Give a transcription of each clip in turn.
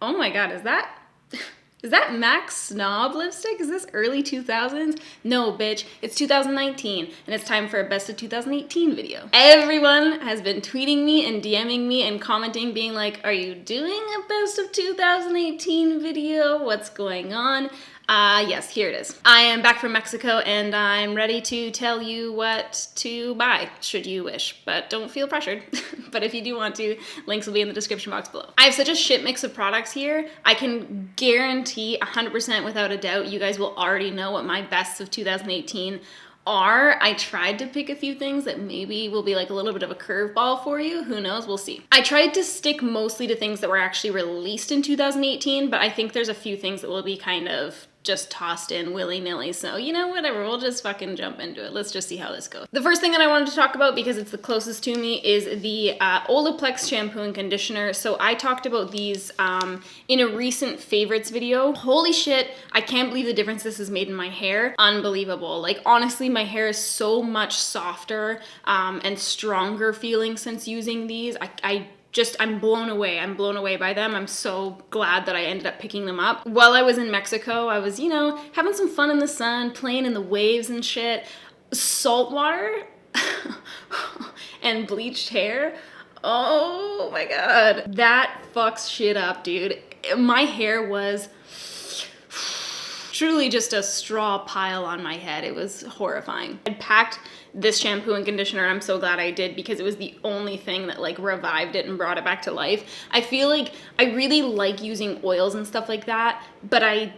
Oh my god, is that MAC Snob lipstick? Is this early 2000s? No, bitch, it's 2019, and it's time for a best of 2018 video. Everyone has been tweeting me and DMing me and commenting being like, are you doing a best of 2018 video? What's going on? Yes, here it is. I am back from Mexico and I'm ready to tell you what to buy, should you wish, but don't feel pressured. But if you do want to, links will be in the description box below. I have such a shit mix of products here. I can guarantee 100% without a doubt you guys will already know what my bests of 2018 are. I tried to pick a few things that maybe will be like a little bit of a curveball for you. Who knows? We'll see. I tried to stick mostly to things that were actually released in 2018, but I think there's a few things that will be kind of just tossed in willy-nilly. So, you know, whatever, we'll just fucking jump into it. Let's just see how this goes. The first thing that I wanted to talk about, because it's the closest to me, is the Olaplex shampoo and conditioner. So I talked about these in a recent favorites video. Holy shit, I can't believe the difference this has made in my hair. Unbelievable. Like, honestly, my hair is so much softer and stronger feeling since using these. I'm blown away. I'm blown away by them. I'm so glad that I ended up picking them up. While I was in Mexico, I was, you know, having some fun in the sun, playing in the waves and shit. Salt water and bleached hair. Oh my God. That fucks shit up, dude. My hair was truly just a straw pile on my head. It was horrifying. I packed this shampoo and conditioner, and I'm so glad I did because it was the only thing that like revived it and brought it back to life. I feel like I really like using oils and stuff like that, but I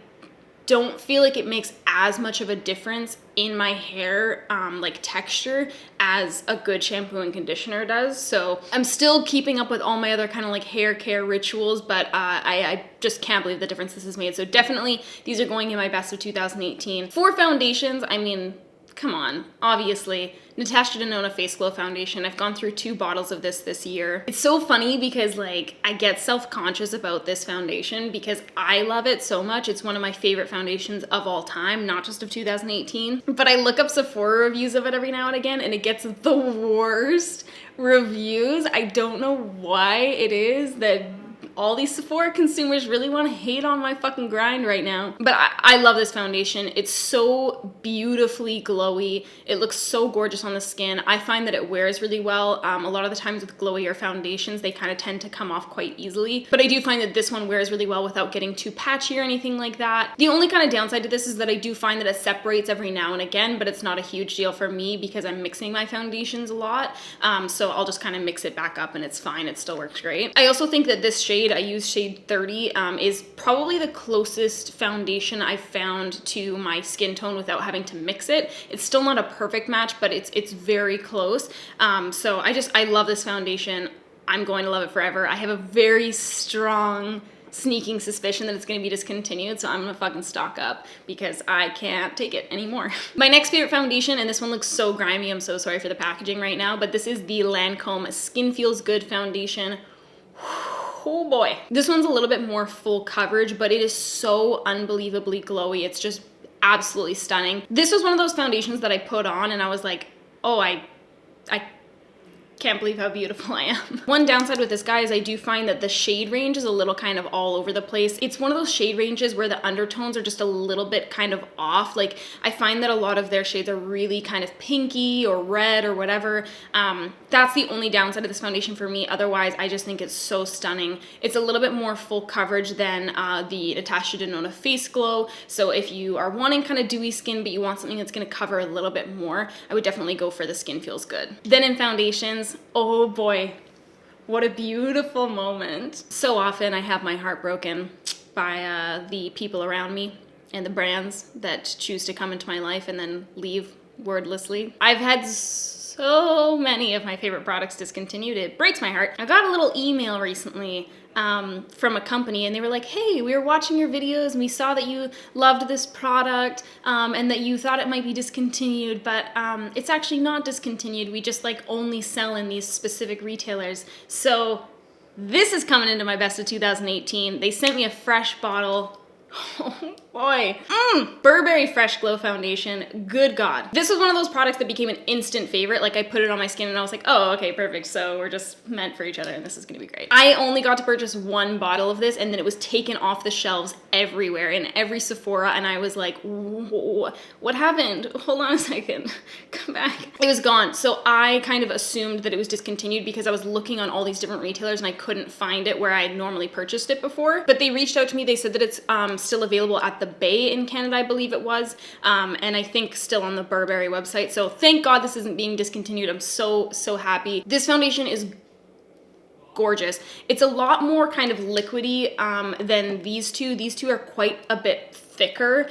don't feel like it makes as much of a difference in my hair like texture as a good shampoo and conditioner does. So I'm still keeping up with all my other kind of like hair care rituals, but I just can't believe the difference this has made. So definitely these are going in my best of 2018. For foundations, I mean, come on, obviously, Natasha Denona Face Glow Foundation. I've gone through 2 bottles of this year. It's so funny because like I get self-conscious about this foundation because I love it so much. It's one of my favorite foundations of all time, not just of 2018. But I look up Sephora reviews of it every now and again and it gets the worst reviews. I don't know why it is that all these Sephora consumers really want to hate on my fucking grind right now. But I love this foundation. It's so beautifully glowy. It looks so gorgeous on the skin. I find that it wears really well. A lot of the times with glowier foundations, they kind of tend to come off quite easily. But I do find that this one wears really well without getting too patchy or anything like that. The only kind of downside to this is that I do find that it separates every now and again, but it's not a huge deal for me because I'm mixing my foundations a lot. So I'll just kind of mix it back up and it's fine. It still works great. I also think that this shade, I use shade 30, is probably the closest foundation I've found to my skin tone without having to mix it. It's still not a perfect match, but it's very close. So I love this foundation. I'm going to love it forever. I have a very strong sneaking suspicion that it's going to be discontinued, so I'm gonna fucking stock up because I can't take it anymore. My next favorite foundation, and this one looks so grimy, I'm so sorry for the packaging right now, but this is the Lancome Skin Feels Good Foundation. Oh boy. This one's a little bit more full coverage, but it is so unbelievably glowy. It's just absolutely stunning. This was one of those foundations that I put on and I was like, oh, I can't believe how beautiful I am. One downside with this guy is I do find that the shade range is a little kind of all over the place. It's one of those shade ranges where the undertones are just a little bit kind of off. Like I find that a lot of their shades are really kind of pinky or red or whatever. That's the only downside of this foundation for me. Otherwise, I just think it's so stunning. It's a little bit more full coverage than the Natasha Denona Face Glow. So if you are wanting kind of dewy skin, but you want something that's gonna cover a little bit more, I would definitely go for the Skin Feels Good. Then in foundations, oh boy, what a beautiful moment. So often I have my heart broken by the people around me and the brands that choose to come into my life and then leave wordlessly. I've had so many of my favorite products discontinued. It breaks my heart. I got a little email recently from a company and they were like, hey, we were watching your videos and we saw that you loved this product and that you thought it might be discontinued, but it's actually not discontinued. We just like only sell in these specific retailers. So this is coming into my best of 2018. They sent me a fresh bottle. Oh boy. Burberry Fresh Glow Foundation. Good God. This was one of those products that became an instant favorite. Like I put it on my skin and I was like, oh, okay, perfect. So we're just meant for each other and this is gonna be great. I only got to purchase one bottle of this and then it was taken off the shelves everywhere in every Sephora and I was like, what happened? Hold on a second. Come back. It was gone. So I kind of assumed that it was discontinued because I was looking on all these different retailers and I couldn't find it where I had normally purchased it before. But they reached out to me. They said that it's still available at the Bay in Canada, I believe it was. And I think still on the Burberry website. So thank God this isn't being discontinued. I'm so happy. This foundation is gorgeous. It's a lot more kind of liquidy than these two. These two are quite a bit thicker,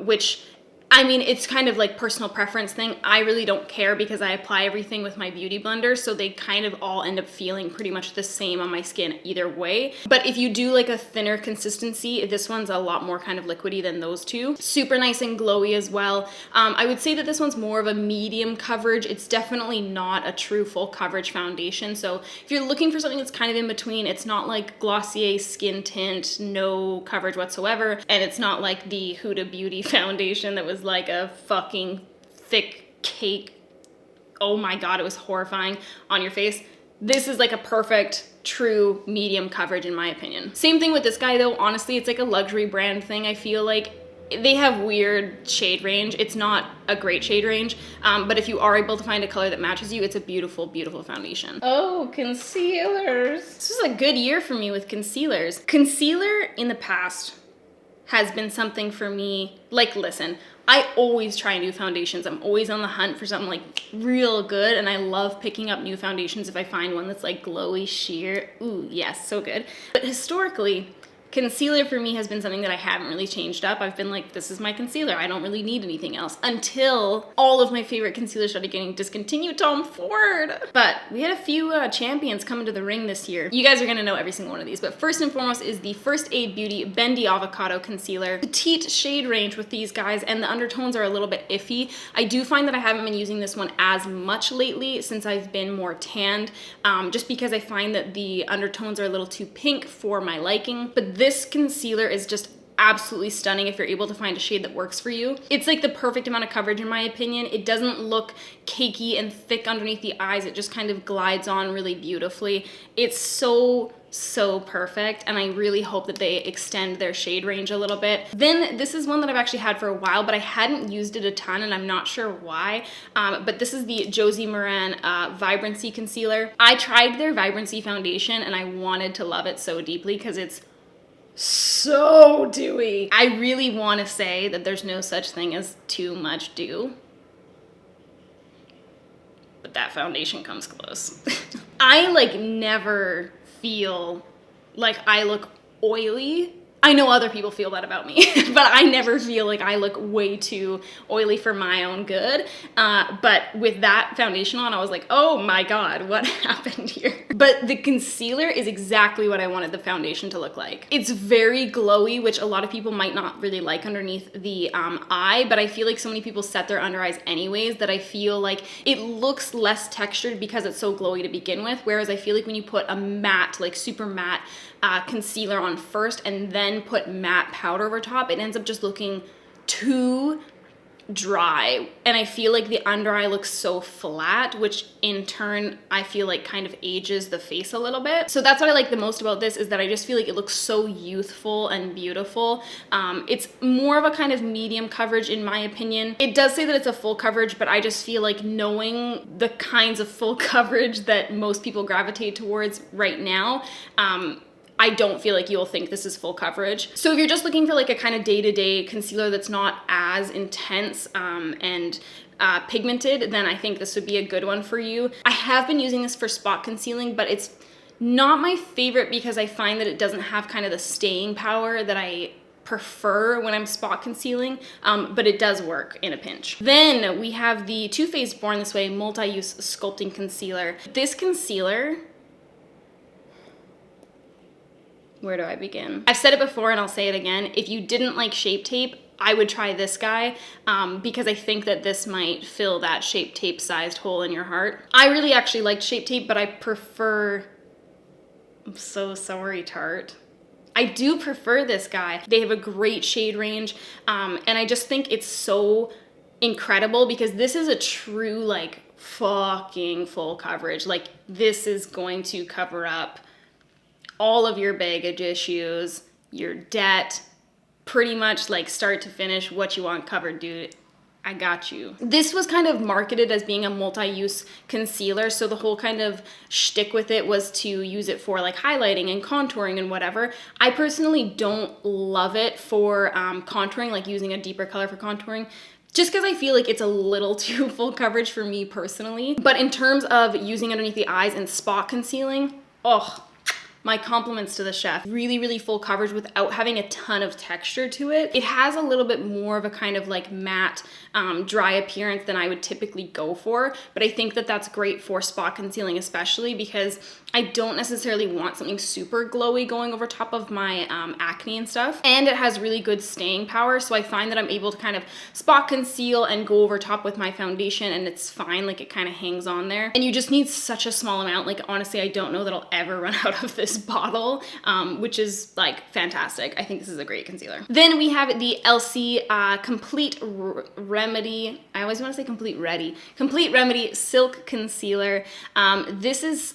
which I mean, it's kind of like personal preference thing. I really don't care because I apply everything with my beauty blender, so they kind of all end up feeling pretty much the same on my skin either way. But if you do like a thinner consistency, this one's a lot more kind of liquidy than those two. Super nice and glowy as well. I would say that this one's more of a medium coverage. It's definitely not a true full coverage foundation. So if you're looking for something that's kind of in between, it's not like Glossier Skin Tint, no coverage whatsoever. And it's not like the Huda Beauty foundation that was like a fucking thick cake. Oh my God, it was horrifying on your face. This is like a perfect, true medium coverage in my opinion. Same thing with this guy though. Honestly, it's like a luxury brand thing. I feel like they have weird shade range. It's not a great shade range, but if you are able to find a color that matches you, it's a beautiful, beautiful foundation. Oh, concealers. This was a good year for me with concealers. Concealer in the past has been something for me, like listen, I always try new foundations. I'm always on the hunt for something like real good and I love picking up new foundations if I find one that's like glowy, sheer. Ooh, yes, so good. But historically, concealer for me has been something that I haven't really changed up. I've been like, this is my concealer. I don't really need anything else until all of my favorite concealers started getting discontinued. Tom Ford. But we had a few champions coming to the ring this year. You guys are gonna know every single one of these, but first and foremost is the First Aid Beauty Bendy Avocado Concealer. Petite shade range with these guys and the undertones are a little bit iffy. I do find that I haven't been using this one as much lately since I've been more tanned, just because I find that the undertones are a little too pink for my liking. But this concealer is just absolutely stunning if you're able to find a shade that works for you. It's like the perfect amount of coverage in my opinion. It doesn't look cakey and thick underneath the eyes. It just kind of glides on really beautifully. It's so perfect and I really hope that they extend their shade range a little bit. Then this is one that I've actually had for a while, but I hadn't used it a ton and I'm not sure why, but this is the Josie Maran Vibrancy Concealer. I tried their Vibrancy foundation and I wanted to love it so deeply because it's so dewy. I really want to say that there's no such thing as too much dew, but that foundation comes close. I like never feel like I look oily. I know other people feel that about me, but I never feel like I look way too oily for my own good. But with that foundation on, I was like, oh my God, what happened here? But the concealer is exactly what I wanted the foundation to look like. It's very glowy, which a lot of people might not really like underneath the eye, but I feel like so many people set their under eyes anyways that I feel like it looks less textured because it's so glowy to begin with. Whereas I feel like when you put a matte, like super matte concealer on first and then put matte powder over top, it ends up just looking too dry. And I feel like the under eye looks so flat, which in turn I feel like kind of ages the face a little bit. So that's what I like the most about this, is that I just feel like it looks so youthful and beautiful. It's more of a kind of medium coverage in my opinion. It does say that it's a full coverage, but I just feel like knowing the kinds of full coverage that most people gravitate towards right now, I don't feel like you'll think this is full coverage. So if you're just looking for like a kind of day-to-day concealer that's not as intense and pigmented, then I think this would be a good one for you. I have been using this for spot concealing, but it's not my favorite because I find that it doesn't have kind of the staying power that I prefer when I'm spot concealing, but it does work in a pinch. Then we have the Too Faced Born This Way Multi-Use Sculpting Concealer. This concealer, where do I begin? I've said it before and I'll say it again. If you didn't like Shape Tape, I would try this guy because I think that this might fill that Shape Tape sized hole in your heart. I really actually liked Shape Tape, but I prefer, I'm so sorry, Tarte. I do prefer this guy. They have a great shade range, and I just think it's so incredible because this is a true like fucking full coverage. Like this is going to cover up all of your baggage issues, your debt, pretty much like start to finish what you want covered, dude. I got you. This was kind of marketed as being a multi-use concealer, so the whole kind of shtick with it was to use it for like highlighting and contouring and whatever. I personally don't love it for contouring, like using a deeper color for contouring, just because I feel like it's a little too full coverage for me personally. But in terms of using underneath the eyes and spot concealing, oh, my compliments to the chef. Really, really full coverage without having a ton of texture to it. It has a little bit more of a kind of like matte, dry appearance than I would typically go for, but I think that that's great for spot concealing, especially because I don't necessarily want something super glowy going over top of my acne and stuff. And it has really good staying power, so I find that I'm able to kind of spot conceal and go over top with my foundation and it's fine, like it kind of hangs on there. And you just need such a small amount. Like honestly, I don't know that I'll ever run out of this bottle, which is like fantastic. I think this is a great concealer. Then we have the Elsie Complete Remedy. I always want to say Complete Remedy Silk Concealer. This is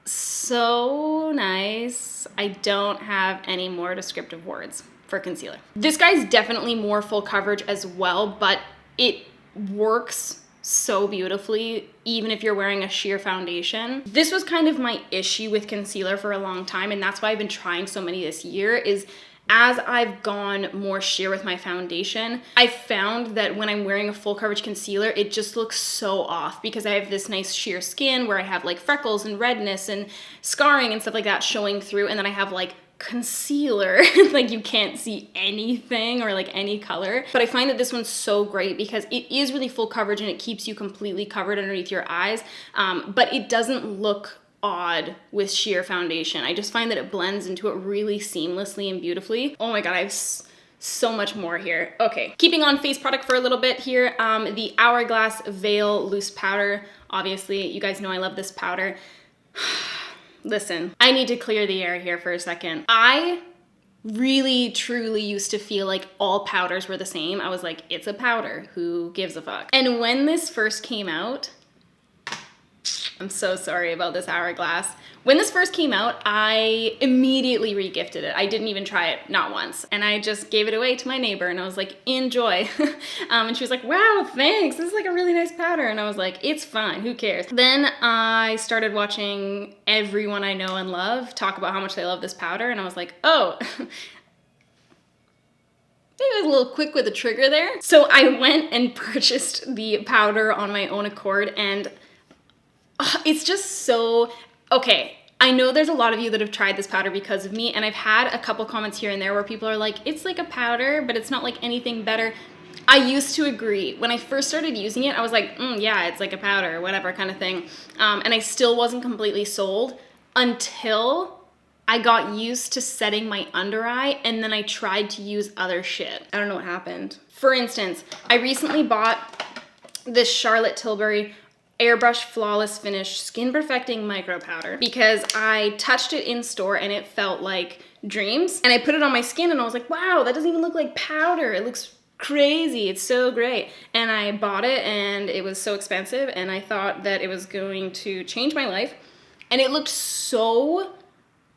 so nice. I don't have any more descriptive words for concealer. This guy's definitely more full coverage as well, but it works so beautifully even if you're wearing a sheer foundation. This was kind of my issue with concealer for a long time, and that's why I've been trying so many this year, is as I've gone more sheer with my foundation, I found that when I'm wearing a full coverage concealer, it just looks so off because I have this nice sheer skin where I have like freckles and redness and scarring and stuff like that showing through, and then I have like concealer like you can't see anything or like any color. But I find that this one's so great because it is really full coverage and it keeps you completely covered underneath your eyes, but it doesn't look odd with sheer foundation. I just find that it blends into it really seamlessly and beautifully. Oh my god, I have so much more here. Okay, keeping on face product for a little bit here, the Hourglass Veil Loose Powder. Obviously, you guys know I love this powder. Listen, I need to clear the air here for a second. I really truly used to feel like all powders were the same. I was like, it's a powder, who gives a fuck? And when this first came out, I'm so sorry about this Hourglass. When this first came out, I immediately regifted it. I didn't even try it, not once. And I just gave it away to my neighbor and I was like, enjoy. And she was like, wow, thanks. This is like a really nice powder. And I was like, it's fine, who cares? Then I started watching everyone I know and love talk about how much they love this powder. And I was like, oh, maybe I was a little quick with the trigger there. So I went and purchased the powder on my own accord, and it's just so, okay, I know there's a lot of you that have tried this powder because of me, and I've had a couple comments here and there where people are like, it's like a powder, but it's not like anything better. I used to agree. When I first started using it, I was like, yeah, it's like a powder, whatever kind of thing. And I still wasn't completely sold until I got used to setting my under eye, and then I tried to use other shit. I don't know what happened. For instance, I recently bought this Charlotte Tilbury Airbrush Flawless Finish Skin Perfecting Micro Powder because I touched it in store and it felt like dreams. And I put it on my skin and I was like, wow, that doesn't even look like powder. It looks crazy. It's so great. And I bought it and it was so expensive and I thought that it was going to change my life. And it looked so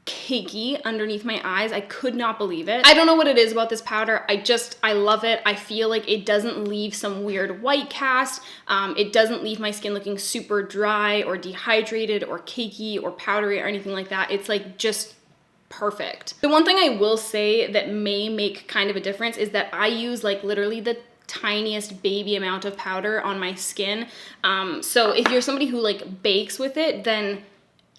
cakey underneath my eyes. I could not believe it. I don't know what it is about this powder. I love it. I feel like it doesn't leave some weird white cast. It doesn't leave my skin looking super dry or dehydrated or cakey or powdery or anything like that. It's like just perfect. The one thing I will say that may make kind of a difference is that I use like literally the tiniest baby amount of powder on my skin. So if you're somebody who like bakes with it, then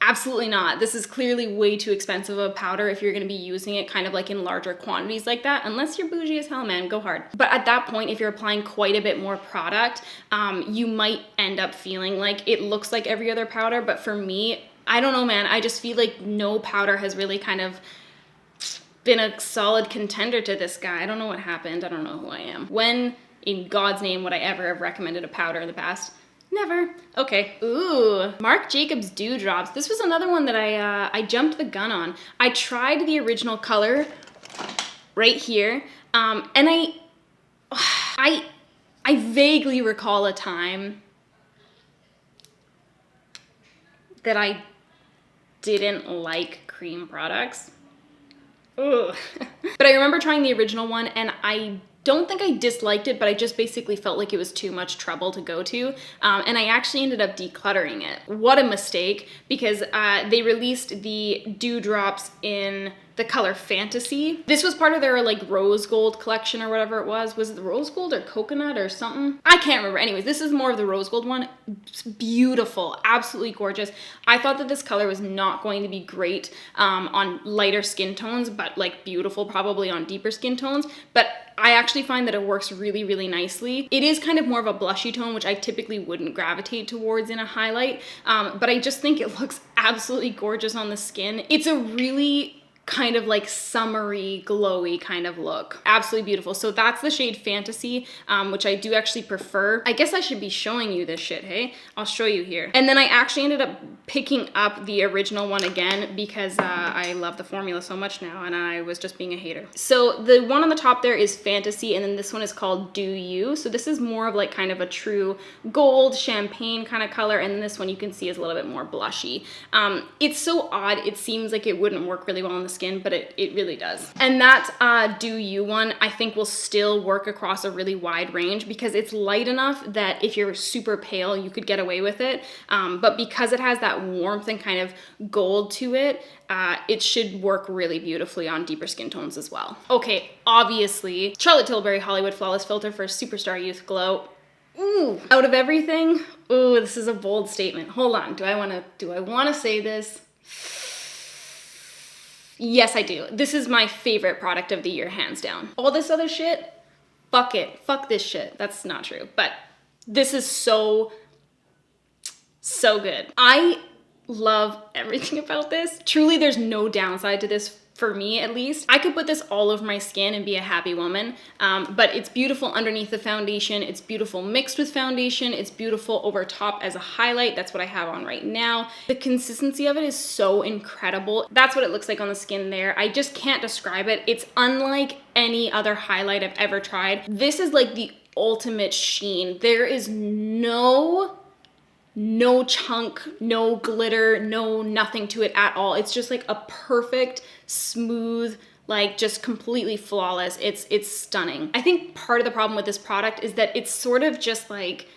absolutely not. This is clearly way too expensive of a powder if you're going to be using it kind of like in larger quantities like that, unless you're bougie as hell, man, go hard. But at that point, if you're applying quite a bit more product, you might end up feeling like it looks like every other powder. But for me, I don't know, man, I just feel like no powder has really kind of been a solid contender to this guy. I don't know what happened. I don't know who I am. When in God's name would I ever have recommended a powder in the past? Never. Okay. Ooh, Marc Jacobs Dewdrops. This was another one that I jumped the gun on. I tried the original color right here, and I vaguely recall a time that I didn't like cream products. Ugh. But I remember trying the original one, and I don't think I disliked it, but I just basically felt like it was too much trouble to go to. And I actually ended up decluttering it. What a mistake, because they released the Dewdrops in the color Fantasy. This was part of their like rose gold collection or whatever it was. Was it the rose gold or coconut or something? I can't remember. Anyways, this is more of the rose gold one. It's beautiful, absolutely gorgeous. I thought that this color was not going to be great on lighter skin tones, but like beautiful probably on deeper skin tones. But I actually find that it works really, really nicely. It is kind of more of a blushy tone, which I typically wouldn't gravitate towards in a highlight, but I just think it looks absolutely gorgeous on the skin. It's a really kind of like summery, glowy kind of look. Absolutely beautiful. So that's the shade Fantasy, which I do actually prefer. I guess I should be showing you this shit, hey? I'll show you here. And then I actually ended up picking up the original one again because I love the formula so much now and I was just being a hater. So the one on the top there is Fantasy, and then this one is called Do You. So this is more of like kind of a true gold champagne kind of color, and then this one you can see is a little bit more blushy. It's so odd. It seems like it wouldn't work really well on the skin, but it really does. And that Do You one I think will still work across a really wide range because it's light enough that if you're super pale you could get away with it, but because it has that warmth and kind of gold to it, it should work really beautifully on deeper skin tones as well. Okay, obviously Charlotte Tilbury Hollywood Flawless Filter for Superstar Youth Glow. Ooh, out of everything, ooh, this is a bold statement. Hold on, do I want to say this? Yes, I do. This is my favorite product of the year, hands down. All this other shit, fuck it. Fuck this shit. That's not true. But this is so good. I love everything about this. Truly, there's no downside to this, for me at least. I could put this all over my skin and be a happy woman, but it's beautiful underneath the foundation. It's beautiful mixed with foundation. It's beautiful over top as a highlight. That's what I have on right now. The consistency of it is so incredible. That's what it looks like on the skin there. I just can't describe it. It's unlike any other highlight I've ever tried. This is like the ultimate sheen. There is no chunk, no glitter, no nothing to it at all. It's just like a perfect, smooth, like just completely flawless. It's stunning. I think part of the problem with this product is that it's sort of just like,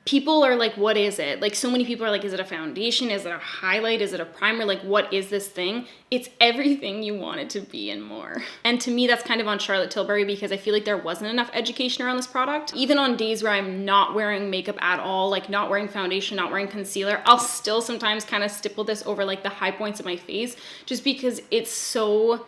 people are like, what is it? Like so many people are like, is it a foundation? Is it a highlight? Is it a primer? Like what is this thing? It's everything you want it to be and more. And to me, that's kind of on Charlotte Tilbury because I feel like there wasn't enough education around this product. Even on days where I'm not wearing makeup at all, like not wearing foundation, not wearing concealer, I'll still sometimes kind of stipple this over like the high points of my face just because it's so...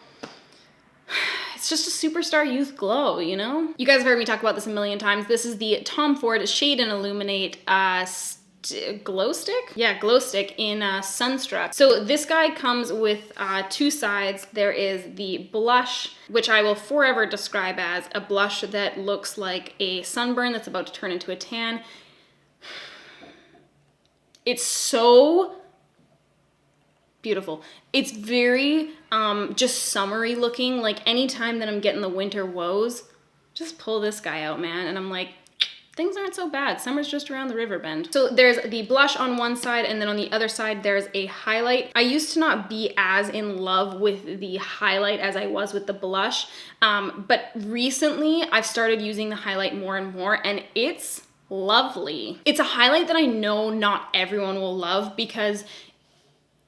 It's just a superstar youth glow, you know? You guys have heard me talk about this a million times. This is the Tom Ford Shade and Illuminate glow stick? Yeah, glow stick in Sunstruck. So this guy comes with two sides. There is the blush, which I will forever describe as a blush that looks like a sunburn that's about to turn into a tan. It's so beautiful. It's very just summery looking. Like anytime that I'm getting the winter woes, just pull this guy out, man. And I'm like, things aren't so bad. Summer's just around the river bend. So there's the blush on one side, and then on the other side, there's a highlight. I used to not be as in love with the highlight as I was with the blush. But recently I've started using the highlight more and more, and it's lovely. It's a highlight that I know not everyone will love because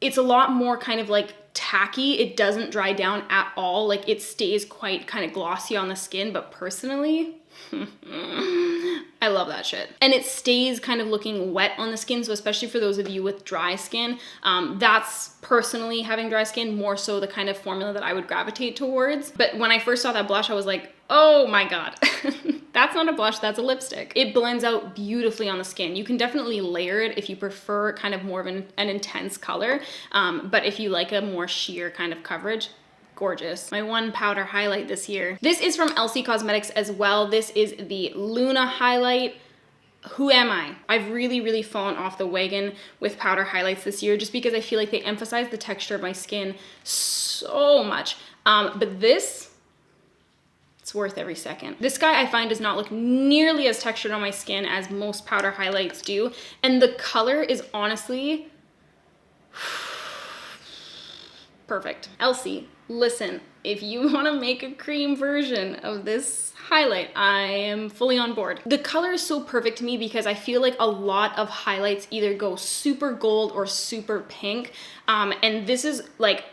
it's a lot more kind of like tacky. It doesn't dry down at all. Like it stays quite kind of glossy on the skin, but personally, I love that shit. And it stays kind of looking wet on the skin, so especially for those of you with dry skin, that's personally, having dry skin, more so the kind of formula that I would gravitate towards. But when I first saw that blush, I was like, oh my God, that's not a blush, that's a lipstick. It blends out beautifully on the skin. You can definitely layer it if you prefer kind of more of an intense color, but if you like a more sheer kind of coverage, gorgeous. My one powder highlight this year. This is from LC Cosmetics as well. This is the Luna highlight. who am I? I've really fallen off the wagon with powder highlights this year just because I feel like they emphasize the texture of my skin so much. But this, it's worth every second. This guy I find does not look nearly as textured on my skin as most powder highlights do. And the color is honestly perfect. Elsie, listen, if you want to make a cream version of this highlight, I am fully on board. The color is so perfect to me because I feel like a lot of highlights either go super gold or super pink. And this is like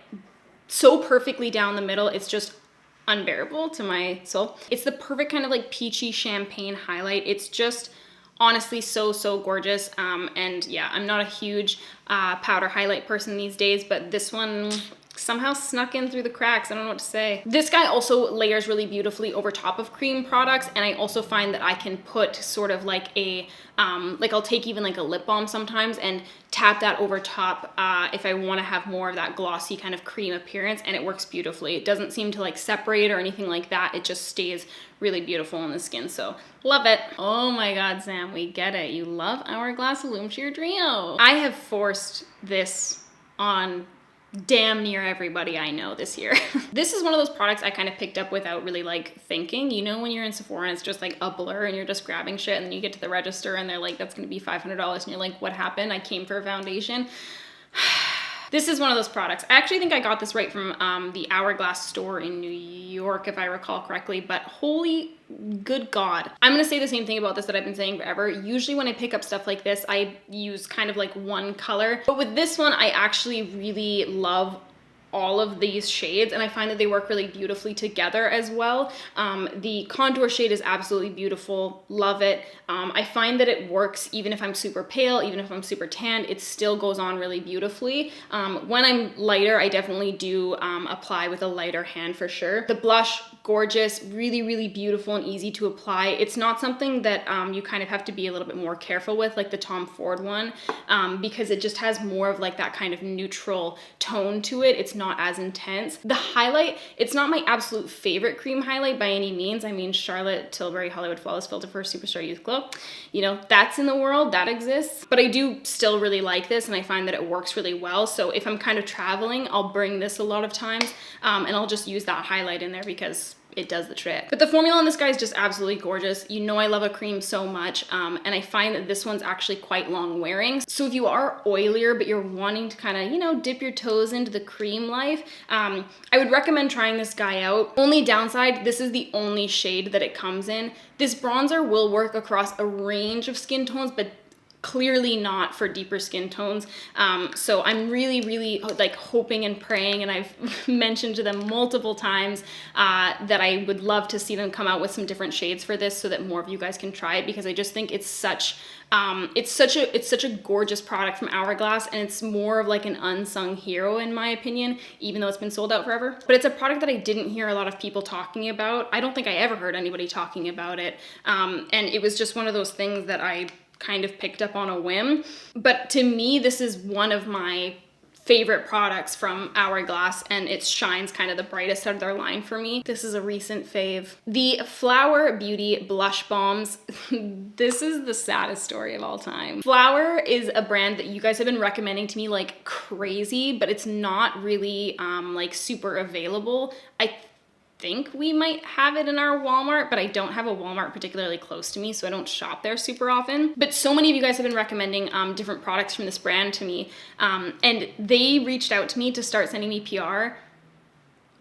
so perfectly down the middle. It's just unbearable to my soul. It's the perfect kind of like peachy champagne highlight. It's just honestly so gorgeous. And yeah, I'm not a huge powder highlight person these days, but this one somehow snuck in through the cracks. I don't know what to say. This guy also layers really beautifully over top of cream products, and I also find that I can put sort of like a like I'll take even like a lip balm sometimes and tap that over top if I want to have more of that glossy kind of cream appearance, and it works beautifully. It doesn't seem to like separate or anything like that. It just stays really beautiful on the skin, so love it. Oh my god, Sam, we get it. You love Hourglass Lume Sheer Trio. I have forced this on damn near everybody I know this year. This is one of those products I kind of picked up without really like thinking. You know when you're in Sephora and it's just like a blur and you're just grabbing shit and then you get to the register and they're like, that's gonna be $500 and you're like, what happened? I came for a foundation. This is one of those products. I actually think I got this right from the Hourglass store in New York, if I recall correctly, but holy good God. I'm gonna say the same thing about this that I've been saying forever. Usually when I pick up stuff like this, I use kind of like one color, but with this one, I actually really love all of these shades, and I find that they work really beautifully together as well. The contour shade is absolutely beautiful, love it. I find that it works even if I'm super pale, even if I'm super tanned, it still goes on really beautifully. When I'm lighter, I definitely do apply with a lighter hand for sure. The blush, gorgeous, really beautiful and easy to apply. It's not something that you kind of have to be a little bit more careful with, like the Tom Ford one, because it just has more of like that kind of neutral tone to it. It's not as intense. The highlight, it's not my absolute favorite cream highlight by any means. I mean, Charlotte Tilbury Hollywood Flawless Filter for Superstar Youth Glow, you know, that's in the world, that exists. But I do still really like this, and I find that it works really well. So if I'm kind of traveling, I'll bring this a lot of times, and I'll just use that highlight in there because it does the trick. But the formula on this guy is just absolutely gorgeous. You know I love a cream so much, and I find that this one's actually quite long wearing. So if you are oilier, but you're wanting to kind of, you know, dip your toes into the cream life, I would recommend trying this guy out. Only downside, this is the only shade that it comes in. This bronzer will work across a range of skin tones, but clearly not for deeper skin tones. So I'm really like hoping and praying, and I've mentioned to them multiple times that I would love to see them come out with some different shades for this so that more of you guys can try it, because I just think it's such a gorgeous product from Hourglass, and it's more of like an unsung hero in my opinion, even though it's been sold out forever. But it's a product that I didn't hear a lot of people talking about. I don't think I ever heard anybody talking about it, and it was just one of those things that I kind of picked up on a whim. But to me, this is one of my favorite products from Hourglass, and it shines kind of the brightest out of their line for me. This is a recent fave. The Flower Beauty Blush Bombs. This is the saddest story of all time. Flower is a brand that you guys have been recommending to me like crazy, but it's not really like super available. I think we might have it in our Walmart, but I don't have a Walmart particularly close to me, so I don't shop there super often. But so many of you guys have been recommending different products from this brand to me, and they reached out to me to start sending me PR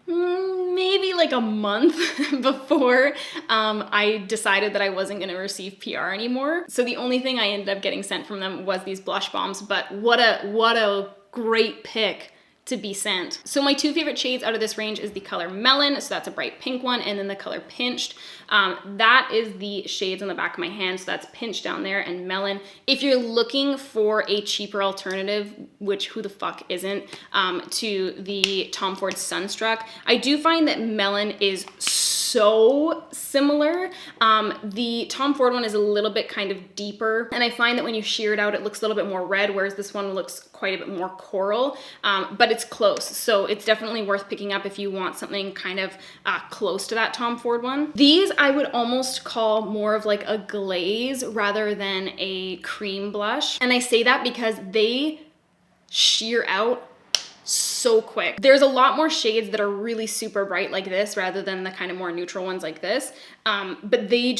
maybe like a month before I decided that I wasn't going to receive PR anymore. So the only thing I ended up getting sent from them was these blush bombs, but what a great pick to be sent. So my two favorite shades out of this range is the color Melon, so that's a bright pink one, and then the color Pinched. That is the shades on the back of my hand, so that's Pinched down there and Melon. If you're looking for a cheaper alternative, which who the fuck isn't, to the Tom Ford Sunstruck, I do find that Melon is so similar. The Tom Ford one is a little bit kind of deeper, and I find that when you shear it out, it looks a little bit more red, whereas this one looks quite a bit more coral, but it's close. So it's definitely worth picking up if you want something kind of close to that Tom Ford one. These I would almost call more of like a glaze rather than a cream blush. And I say that because they sheer out so quick. There's a lot more shades that are really super bright like this rather than the kind of more neutral ones like this. But they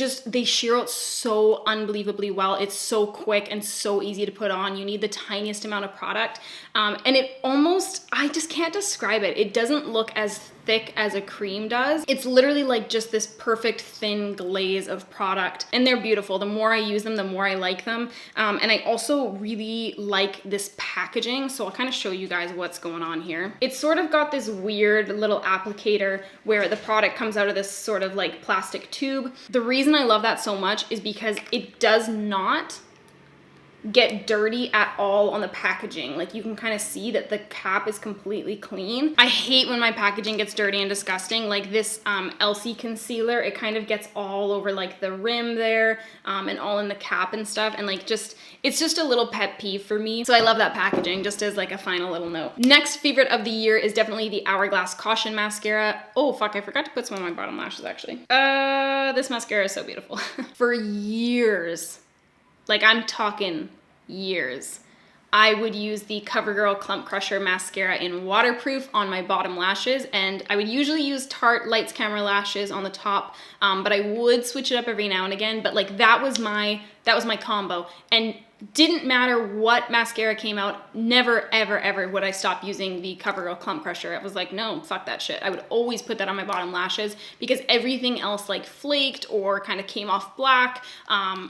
sheer out so unbelievably well. It's so quick and so easy to put on. You need the tiniest amount of product. And it almost, I just can't describe it. It doesn't look as thick as a cream does. It's literally like just this perfect thin glaze of product, and they're beautiful. The more I use them, the more I like them. And I also really like this packaging. So I'll kind of show you guys what's going on here. It's sort of got this weird little applicator where the product comes out of this sort of like plastic tube. The reason I love that so much is because it does not get dirty at all on the packaging. Like you can kind of see that the cap is completely clean. I hate when my packaging gets dirty and disgusting. Like this Elsie concealer, it kind of gets all over like the rim there and all in the cap and stuff, and like it's just a little pet peeve for me. So I love that packaging, just as like a final little note. Next favorite of the year is definitely the Hourglass Caution Mascara. Oh fuck, I forgot to put some on my bottom lashes actually. This mascara is so beautiful. For years, like I'm talking years, I would use the CoverGirl Clump Crusher mascara in waterproof on my bottom lashes, and I would usually use Tarte Lights Camera Lashes on the top, but I would switch it up every now and again. But like that was my combo, and didn't matter what mascara came out, never ever ever would I stop using the CoverGirl Clump Crusher. It was like, no, fuck that shit. I would always put that on my bottom lashes because everything else like flaked or kind of came off black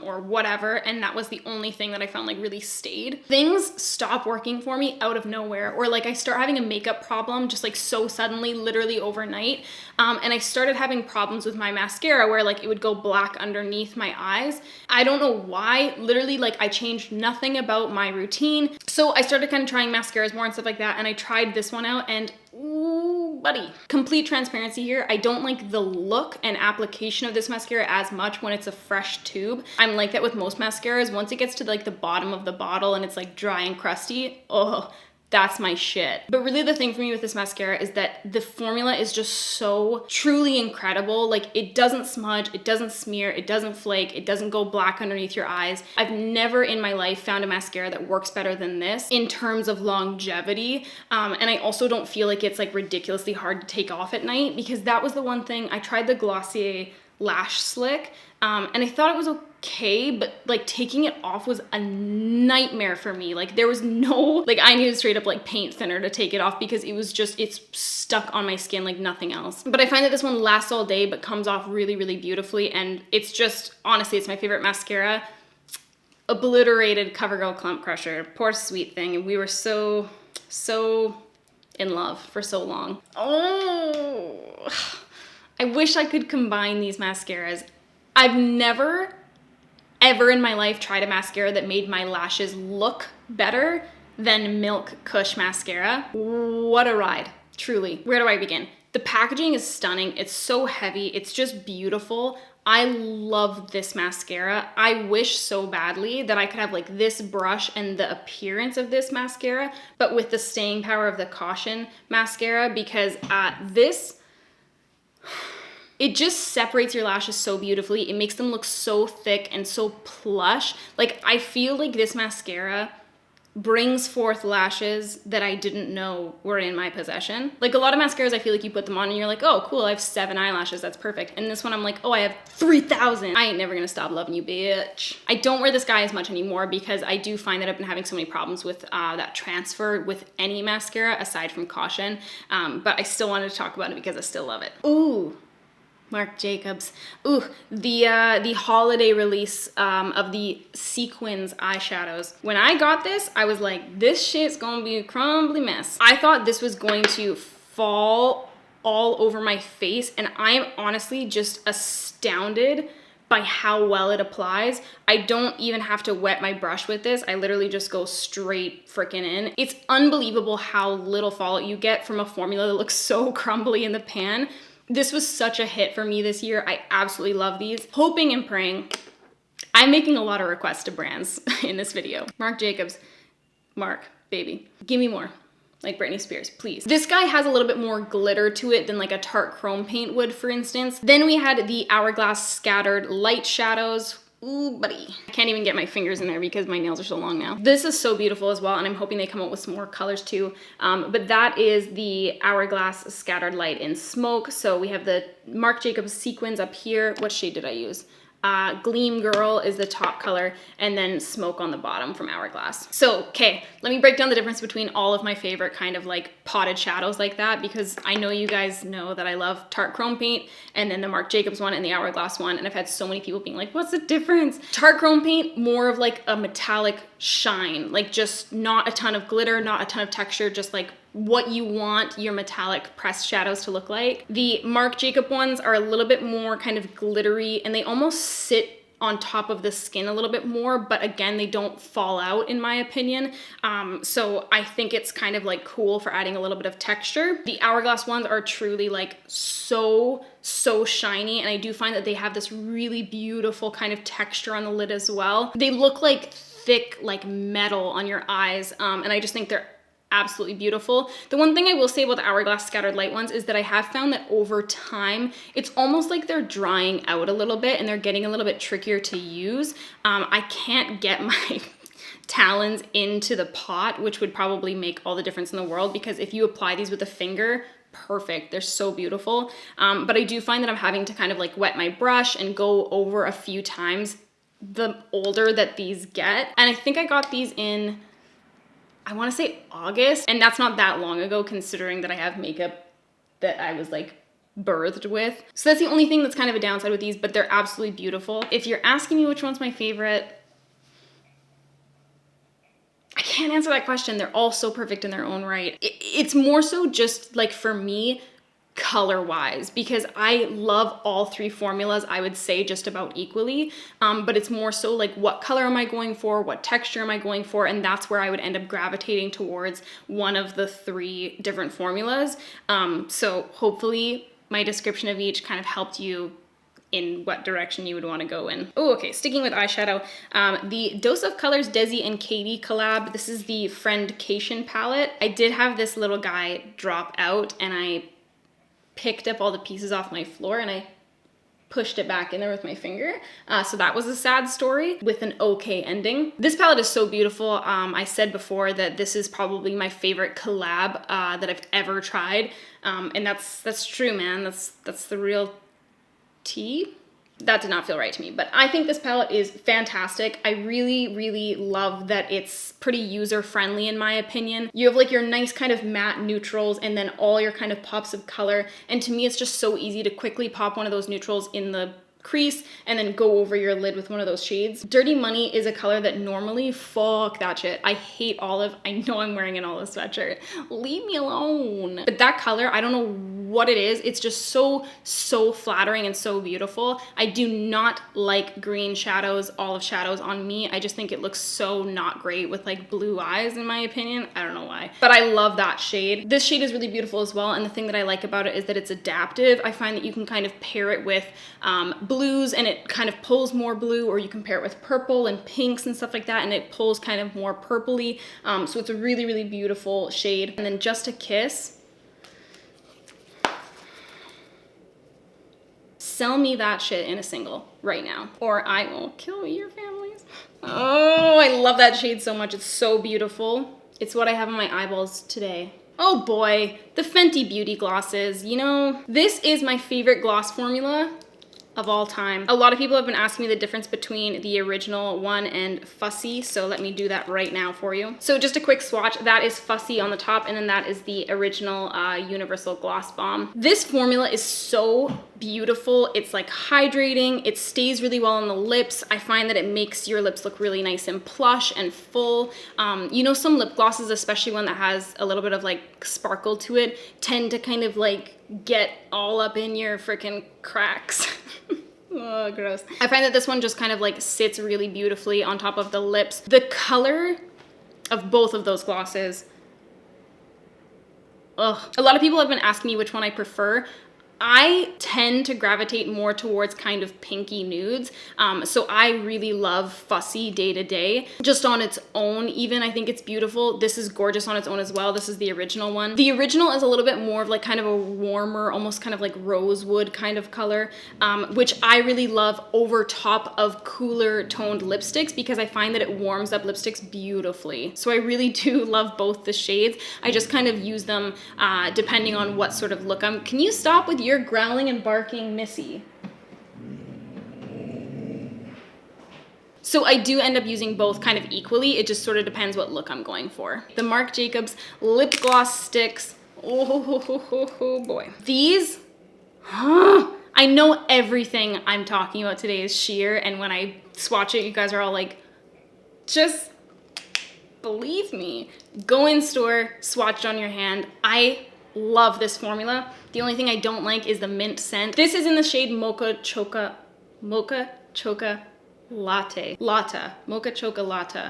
or whatever, and that was the only thing that I found like really stayed. Things stop working for me out of nowhere, or like I start having a makeup problem just like so suddenly, literally overnight, and I started having problems with my mascara where like it would go black underneath my eyes. I don't know why. Literally, like I changed nothing about my routine. So I started kind of trying mascaras more and stuff like that, and I tried this one out, and ooh, buddy. Complete transparency here. I don't like the look and application of this mascara as much when it's a fresh tube. I'm like that with most mascaras. Once it gets to like the bottom of the bottle and it's like dry and crusty, oh, that's my shit. But really the thing for me with this mascara is that the formula is just so truly incredible. Like it doesn't smudge, it doesn't smear, it doesn't flake, it doesn't go black underneath your eyes. I've never in my life found a mascara that works better than this in terms of longevity. And I also don't feel like it's like ridiculously hard to take off at night, because that was the one thing. I tried the Glossier Lash Slick and I thought it was okay, but like taking it off was a nightmare for me. Like there was no, like I needed straight up like paint thinner to take it off because it was just, it's stuck on my skin like nothing else. But I find that this one lasts all day but comes off really, really beautifully, and it's just, honestly, it's my favorite mascara. Obliterated CoverGirl Clump Crusher. Poor sweet thing. And we were so in love for so long. Oh, I wish I could combine these mascaras. I've never, ever in my life tried a mascara that made my lashes look better than Milk Kush Mascara. What a ride, truly. Where do I begin? The packaging is stunning. It's so heavy. It's just beautiful. I love this mascara. I wish so badly that I could have like this brush and the appearance of this mascara, but with the staying power of the Caution mascara, because it just separates your lashes so beautifully. It makes them look so thick and so plush. Like I feel like this mascara brings forth lashes that I didn't know were in my possession. Like a lot of mascaras, I feel like you put them on and you're like, oh cool, I have 7 eyelashes, that's perfect. And this one I'm like, oh, I have 3,000. I ain't never gonna stop loving you, bitch. I don't wear this guy as much anymore because I do find that I've been having so many problems with that transfer with any mascara aside from Caution. But I still wanted to talk about it because I still love it. Ooh. Marc Jacobs. Ooh, the holiday release of the sequins eyeshadows. When I got this, I was like, this shit's gonna be a crumbly mess. I thought this was going to fall all over my face, and I'm honestly just astounded by how well it applies. I don't even have to wet my brush with this. I literally just go straight freaking in. It's unbelievable how little fallout you get from a formula that looks so crumbly in the pan. This was such a hit for me this year. I absolutely love these. Hoping and praying. I'm making a lot of requests to brands in this video. Marc Jacobs, Marc, baby, give me more. Like Britney Spears, please. This guy has a little bit more glitter to it than like a Tarte Chrome paint would, for instance. Then we had the Hourglass Scattered Light Shadows. Ooh, buddy. I can't even get my fingers in there because my nails are so long now. This is so beautiful as well, and I'm hoping they come out with some more colors too. But that is the Hourglass Scattered Light in Smoke. So we have the Marc Jacobs sequins up here. What shade did I use? Gleam Girl is the top color, and then Smoke on the bottom from Hourglass. So, okay, let me break down the difference between all of my favorite kind of like potted shadows like that, because I know you guys know that I love Tarte Chrome paint, and then the Marc Jacobs one and the Hourglass one, and I've had so many people being like, what's the difference? Tarte Chrome paint, more of like a metallic shine, like just not a ton of glitter, not a ton of texture, just like what you want your metallic pressed shadows to look like. The Marc Jacob ones are a little bit more kind of glittery, and they almost sit on top of the skin a little bit more, but again, they don't fall out in my opinion. So I think it's kind of like cool for adding a little bit of texture. The Hourglass ones are truly like so shiny, and I do find that they have this really beautiful kind of texture on the lid as well. They look like thick like metal on your eyes, and I just think they're absolutely beautiful. The one thing I will say about the Hourglass Scattered Light ones is that I have found that over time, it's almost like they're drying out a little bit and they're getting a little bit trickier to use. I can't get my talons into the pot, which would probably make all the difference in the world, because if you apply these with a finger, perfect, they're so beautiful. But I do find that I'm having to kind of like wet my brush and go over a few times the older that these get. And I think I got these in, I want to say August, and that's not that long ago considering that I have makeup that I was like birthed with. So that's the only thing that's kind of a downside with these, but they're absolutely beautiful. If you're asking me which one's my favorite, I can't answer that question. They're all so perfect in their own right. It's more so just like for me, color wise, because I love all three formulas, I would say just about equally, but it's more so like what color am I going for, what texture am I going for, and that's where I would end up gravitating towards one of the three different formulas. So hopefully my description of each kind of helped you in what direction you would want to go in. Oh, okay, sticking with eyeshadow, the Dose of Colors Desi and Katie collab. This is the Friendcation palette. I did have this little guy drop out, and I picked up all the pieces off my floor and I pushed it back in there with my finger. So that was a sad story with an okay ending. This palette is so beautiful. I said before that this is probably my favorite collab that I've ever tried. And that's true, man. That's the real tea. That did not feel right to me, but I think this palette is fantastic. I really love that it's pretty user-friendly in my opinion. You have like your nice kind of matte neutrals and then all your kind of pops of color. And to me, it's just so easy to quickly pop one of those neutrals in the crease and then go over your lid with one of those shades. Dirty Money is a color that normally, fuck that shit. I hate olive. I know I'm wearing an olive sweatshirt. Leave me alone. But that color, I don't know what it is. It's just so flattering and so beautiful. I do not like green shadows, olive shadows on me. I just think it looks so not great with like blue eyes in my opinion. I don't know why, but I love that shade. This shade is really beautiful as well. And the thing that I like about it is that it's adaptive. I find that you can kind of pair it with blues and it kind of pulls more blue, or you can pair it with purple and pinks and stuff like that and it pulls kind of more purpley. So it's a really beautiful shade. And then Just a Kiss. Sell me that shit in a single right now, or I will kill your families. Oh, I love that shade so much. It's so beautiful. It's what I have on my eyeballs today. Oh boy, the Fenty Beauty glosses. You know, this is my favorite gloss formula of all time. A lot of people have been asking me the difference between the original one and Fussy, so let me do that right now for you. So just a quick swatch, that is Fussy on the top, and then that is the original Universal Gloss Bomb. This formula is so beautiful. It's like hydrating, it stays really well on the lips. I find that it makes your lips look really nice and plush and full. You know, some lip glosses, especially one that has a little bit of like sparkle to it, tend to kind of like get all up in your freaking cracks. Oh, gross. I find that this one just kind of like sits really beautifully on top of the lips. The color of both of those glosses, ugh. A lot of people have been asking me which one I prefer. I tend to gravitate more towards kind of pinky nudes. So I really love Fussy Day to Day. Just on its own, even, I think it's beautiful. This is gorgeous on its own as well. This is the original one. The original is a little bit more of like kind of a warmer, almost kind of like rosewood kind of color, which I really love over top of cooler toned lipsticks because I find that it warms up lipsticks beautifully. So I really do love both the shades. I just kind of use them depending on what sort of look I'm. Can you stop with your growling and barking, Missy? So I do end up using both kind of equally. It just sort of depends what look I'm going for. The Marc Jacobs lip gloss sticks. Oh boy. These, I know everything I'm talking about today is sheer, and when I swatch it, you guys are all like, just believe me. Go in store, swatch it on your hand. I love this formula. The only thing I don't like is the mint scent. This is in the shade Mocha Choca Latte. Mocha Choca Latte.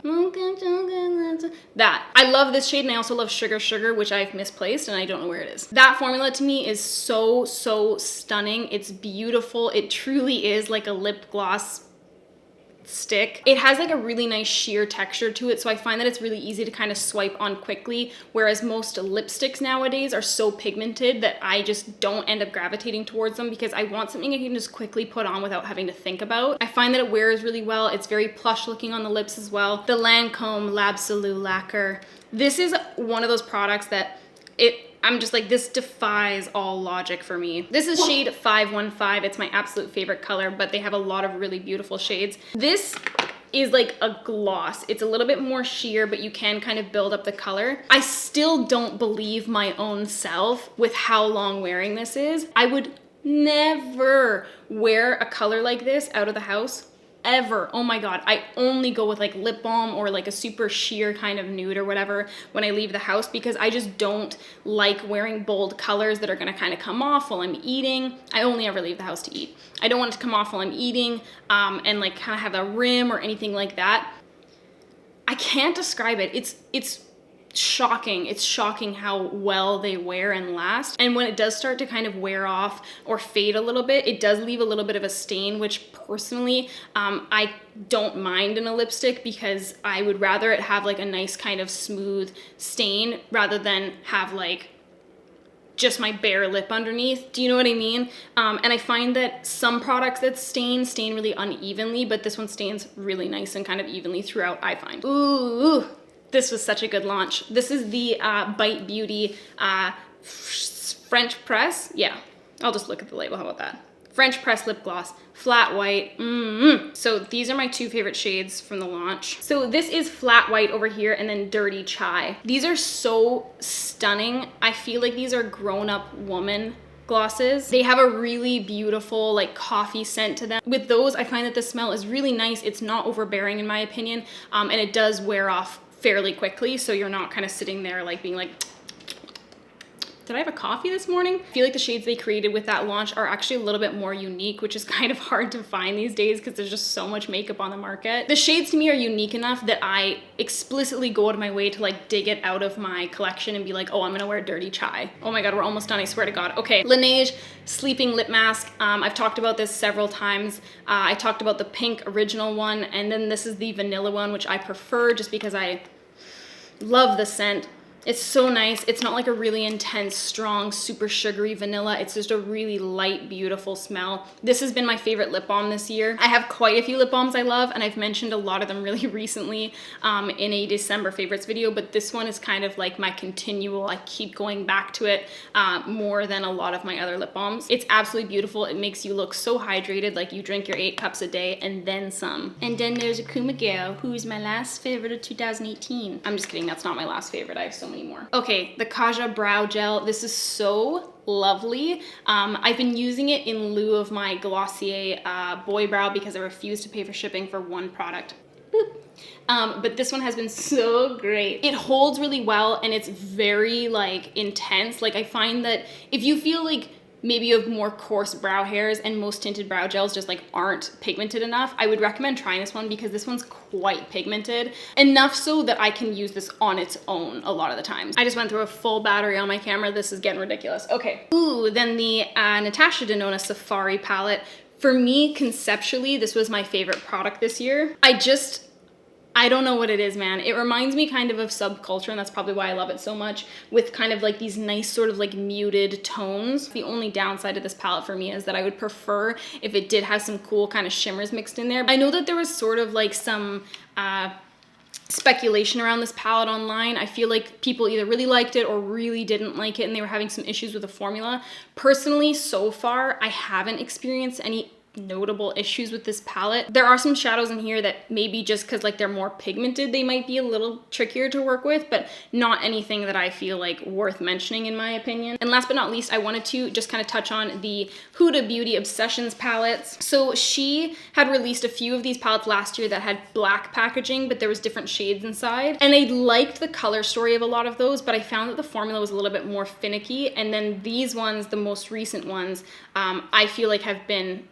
That. I love this shade, and I also love Sugar, which I've misplaced and I don't know where it is. That formula to me is so stunning. It's beautiful. It truly is like a lip gloss stick. It has like a really nice sheer texture to it, so I find that it's really easy to kind of swipe on quickly, whereas most lipsticks nowadays are so pigmented that I just don't end up gravitating towards them because I want something I can just quickly put on without having to think about. I find that it wears really well. It's very plush looking on the lips as well. The Lancome L'Absolu Lacquer. This is one of those products that I'm just like, this defies all logic for me. This is shade 515. It's my absolute favorite color, but they have a lot of really beautiful shades. This is like a gloss. It's a little bit more sheer, but you can kind of build up the color. I still don't believe my own self with how long wearing this is. I would never wear a color like this out of the house. Ever. Oh my god, I only go with like lip balm or like a super sheer kind of nude or whatever when I leave the house because I just don't like wearing bold colors that are gonna kind of come off while I'm eating. I only ever leave the house to eat. I don't want it to come off while I'm eating and like kind of have a rim or anything like that. I can't describe it. It's shocking. It's shocking how well they wear and last. And when it does start to kind of wear off or fade a little bit, it does leave a little bit of a stain, which personally, I don't mind in a lipstick because I would rather it have like a nice kind of smooth stain rather than have like just my bare lip underneath. Do you know what I mean? And I find that some products that stain really unevenly, but this one stains really nice and kind of evenly throughout, I find. Ooh. This was such a good launch. This is the Bite Beauty French Press. Yeah, I'll just look at the label. How about that? French Press Lip Gloss, flat white. So these are my two favorite shades from the launch. So this is flat white over here and then Dirty Chai. These are so stunning. I feel like these are grown-up woman glosses. They have a really beautiful like coffee scent to them. With those, I find that the smell is really nice. It's not overbearing in my opinion, and it does wear off fairly quickly, so you're not kind of sitting there like being like, did I have a coffee this morning? I feel like the shades they created with that launch are actually a little bit more unique, which is kind of hard to find these days because there's just so much makeup on the market. The shades to me are unique enough that I explicitly go out of my way to like dig it out of my collection and be like, oh, I'm gonna wear Dirty Chai. Oh my god, we're almost done, I swear to god. Okay, Laneige Sleeping Lip Mask. I've talked about this several times. I talked about the pink original one, and then this is the vanilla one, which I prefer just because I love the scent. It's so nice. It's not like a really intense, strong, super sugary vanilla. It's just a really light, beautiful smell. This has been my favorite lip balm this year. I have quite a few lip balms I love, and I've mentioned a lot of them really recently in a December favorites video, but this one is kind of like my continual, I keep going back to it more than a lot of my other lip balms. It's absolutely beautiful. It makes you look so hydrated, like you drink your 8 cups a day and then some. And then there's Akuma Girl, who is my last favorite of 2018. I'm just kidding, that's not my last favorite. I have so many more. Okay, the Kaja Brow Gel. This is so lovely. I've been using it in lieu of my Glossier Boy Brow because I refuse to pay for shipping for one product. But this one has been so great. It holds really well and it's very like intense. Like I find that if you feel like maybe you have more coarse brow hairs and most tinted brow gels just like aren't pigmented enough, I would recommend trying this one because this one's quite pigmented. Enough so that I can use this on its own a lot of the times. I just went through a full battery on my camera. This is getting ridiculous. Okay. Ooh, then the Natasha Denona Safari palette. For me, conceptually, this was my favorite product this year. I don't know what it is, man. It reminds me kind of Subculture, and that's probably why I love it so much, with kind of like these nice sort of like muted tones. The only downside of this palette for me is that I would prefer if it did have some cool kind of shimmers mixed in there. I know that there was sort of like some speculation around this palette online. I feel like people either really liked it or really didn't like it, and they were having some issues with the formula. Personally, so far, I haven't experienced any notable issues with this palette. There are some shadows in here that maybe just because like they're more pigmented, they might be a little trickier to work with, but not anything that I feel like worth mentioning in my opinion. And last but not least, I wanted to just kind of touch on the Huda Beauty Obsessions palettes. So she had released a few of these palettes last year that had black packaging, but there was different shades inside. And I liked the color story of a lot of those, but I found that the formula was a little bit more finicky. And then these ones, the most recent ones, I feel like have been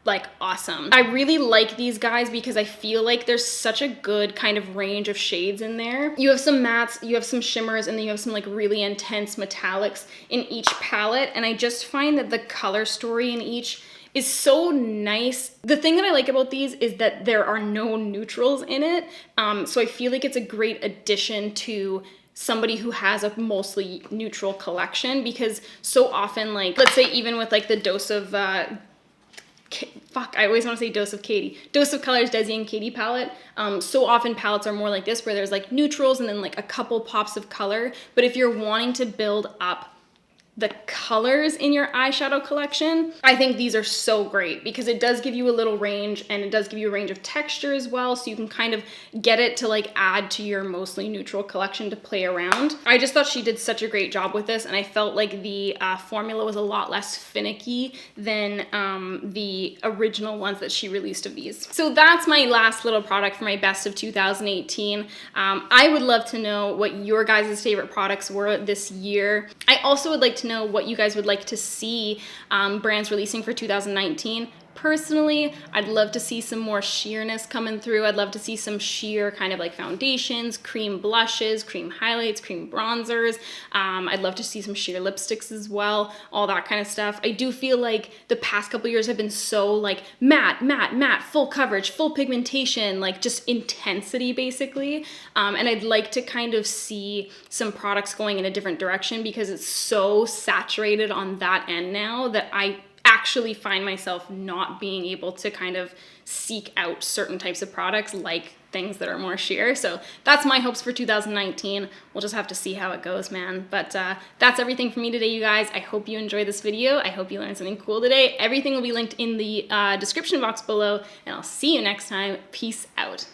like awesome. I really like these guys because I feel like there's such a good kind of range of shades in there. You have some mattes, you have some shimmers, and then you have some like really intense metallics in each palette. And I just find that the color story in each is so nice. The thing that I like about these is that there are no neutrals in it. So I feel like it's a great addition to somebody who has a mostly neutral collection, because so often, like, let's say even with like the Dose of, I always want to say Dose of Katie. Dose of Colors Desi and Katie palette. So often palettes are more like this, where there's like neutrals and then like a couple pops of color. But if you're wanting to build up the colors in your eyeshadow collection, I think these are so great because it does give you a little range, and it does give you a range of texture as well, so you can kind of get it to like add to your mostly neutral collection to play around. I just thought she did such a great job with this, and I felt like the formula was a lot less finicky than the original ones that she released of these. So that's my last little product for my best of 2018. I would love to know what your guys' favorite products were this year. I also would like to know what you guys would like to see brands releasing for 2019. Personally, I'd love to see some more sheerness coming through. I'd love to see some sheer kind of like foundations, cream blushes, cream highlights, cream bronzers. I'd love to see some sheer lipsticks as well, all that kind of stuff. I do feel like the past couple years have been so like matte, matte, matte, full coverage, full pigmentation, like just intensity basically. And I'd like to kind of see some products going in a different direction, because it's so saturated on that end now that I actually find myself not being able to kind of seek out certain types of products, like things that are more sheer. So that's my hopes for 2019. We'll just have to see how it goes, man. But that's everything for me today, you guys. I hope you enjoyed this video. I hope you learned something cool today. Everything will be linked in the description box below, and I'll see you next time. Peace out.